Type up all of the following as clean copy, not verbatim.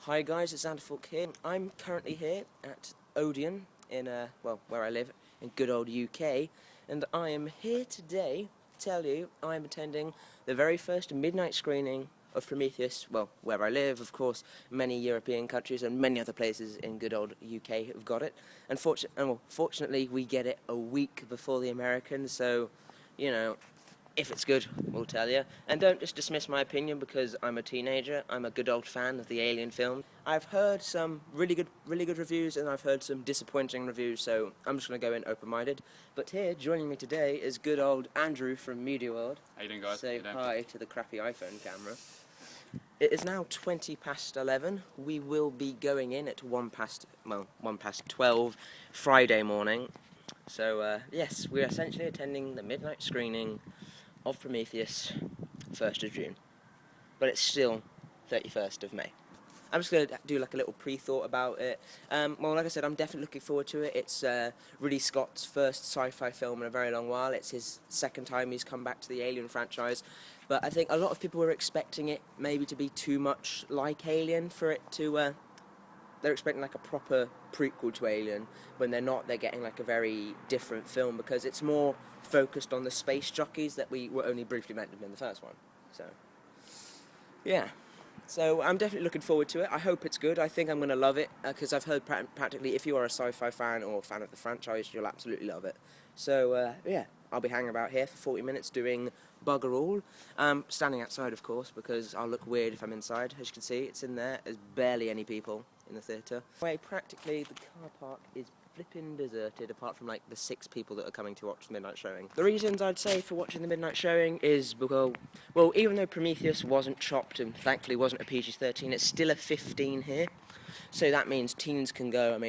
Hi guys, it's Xanderfork here. I'm currently here at Odeon in, where I live, in good old UK, and I am here today to tell you I'm attending the very first midnight screening of Prometheus, where I live, of course. Many European countries and many other places in good old UK have got it. And fortunately, we get it a week before the Americans, so, you know, if it's good, we'll tell you. And don't just dismiss my opinion because I'm a teenager. I'm a good old fan of the Alien film. I've heard some really good reviews, and I've heard some disappointing reviews, so I'm just going to go in open-minded. But here, joining me today, is good old Andrew from MediaWorld. How you doing, guys? Say hi to the crappy iPhone camera. It is now 11:20. We will be going in at 12 Friday morning. So, yes, we're essentially attending the midnight screening of Prometheus, 1st of June, but it's still 31st of May. I'm just going to do like a little pre-thought about it. Like I said, I'm definitely looking forward to it. It's Ridley Scott's first sci-fi film in a very long while. It's his second time he's come back to the Alien franchise, but I think a lot of people were expecting it maybe to be too much like Alien for it to... They're expecting like a proper prequel to Alien. When they're not, they're getting like a very different film because it's more focused on the space jockeys that we were only briefly mentioned in the first one. So, yeah. So I'm definitely looking forward to it. I hope it's good. I think I'm going to love it because I've heard practically if you are a sci-fi fan or a fan of the franchise, you'll absolutely love it. So, yeah, I'll be hanging about here for 40 minutes doing bugger all. Standing outside, of course, because I'll look weird if I'm inside. As you can see, it's in there. There's barely any people in the theatre. Practically the car park is flipping deserted apart from like the 6 people that are coming to watch the midnight showing. The reasons I'd say for watching the midnight showing is because, well, even though Prometheus wasn't chopped and thankfully wasn't a PG-13, it's still a 15 here. So that means teens can go,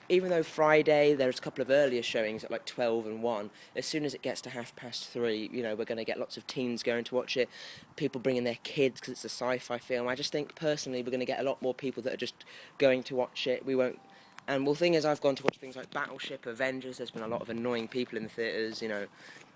even though Friday there's a couple of earlier showings at like 12 and 1, as soon as it gets to 3:30, you know, we're going to get lots of teens going to watch it, people bringing their kids because it's a sci-fi film. I just think, personally, we're going to get a lot more people that are just going to watch it. And the thing is, I've gone to watch things like Battleship, Avengers. There's been a lot of annoying people in the theatres, you know,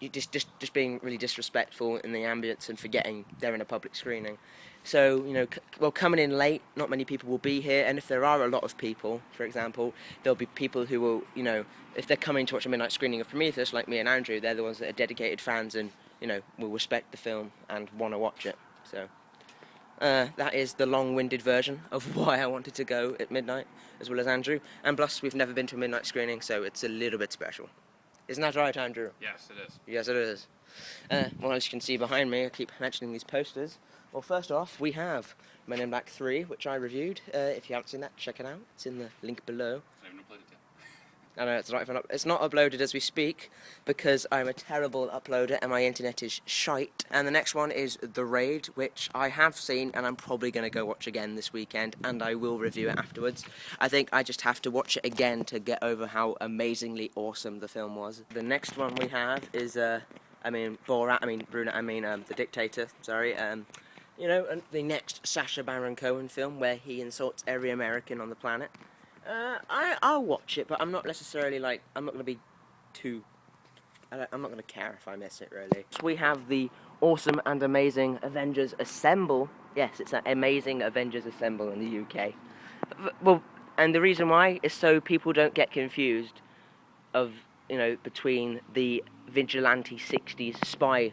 you just being really disrespectful in the ambience and forgetting they're in a public screening. So, you know, coming in late, not many people will be here, and if there are a lot of people, for example, there'll be people who will, you know, if they're coming to watch a midnight screening of Prometheus, like me and Andrew, they're the ones that are dedicated fans and, you know, will respect the film and want to watch it. So, that is the long-winded version of why I wanted to go at midnight, as well as Andrew. And plus, we've never been to a midnight screening, so it's a little bit special. Isn't that right, Andrew? Yes, it is. Yes, it is. Well, as you can see behind me, I keep mentioning these posters. Well, first off, we have Men in Black 3, which I reviewed. If you haven't seen that, check it out. It's in the link below. It's not even uploaded yet. I know, it's not uploaded as we speak, because I'm a terrible uploader and my internet is shite. And the next one is The Raid, which I have seen and I'm probably going to go watch again this weekend, and I will review it afterwards. I think I just have to watch it again to get over how amazingly awesome the film was. The next one we have is, The Dictator, sorry. You know, the next Sacha Baron Cohen film where he insults every American on the planet. I'll watch it, but I'm not necessarily like, I'm not going to be too, I'm not going to care if I miss it, really. So we have the awesome and amazing Avengers Assemble. Yes, it's an amazing Avengers Assemble in the UK. Well, and the reason why is so people don't get confused of, you know, between the vigilante 60s spy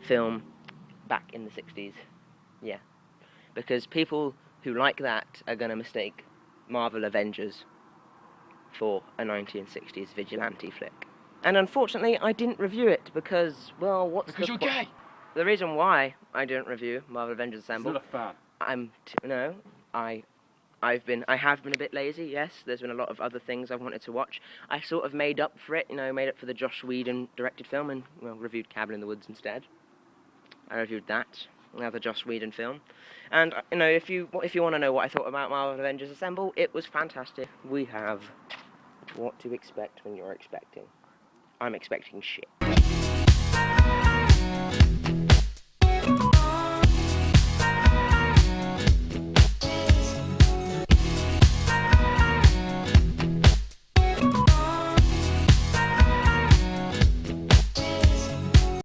film back in the 60s. Yeah, because people who like that are going to mistake Marvel Avengers for a 1960s vigilante flick. And unfortunately, I didn't review it because, well, Because you're gay! The reason why I didn't review Marvel Avengers Assemble... He's not a fan. I have been a bit lazy, yes. There's been a lot of other things I've wanted to watch. I sort of made up for it, you know, made up for the Joss Whedon directed film and, well, reviewed Cabin in the Woods instead. I reviewed that. Another Joss Whedon film. And, you know, if you want to know what I thought about Marvel Avengers Assemble, it was fantastic. We have what to expect when you're expecting. I'm expecting shit.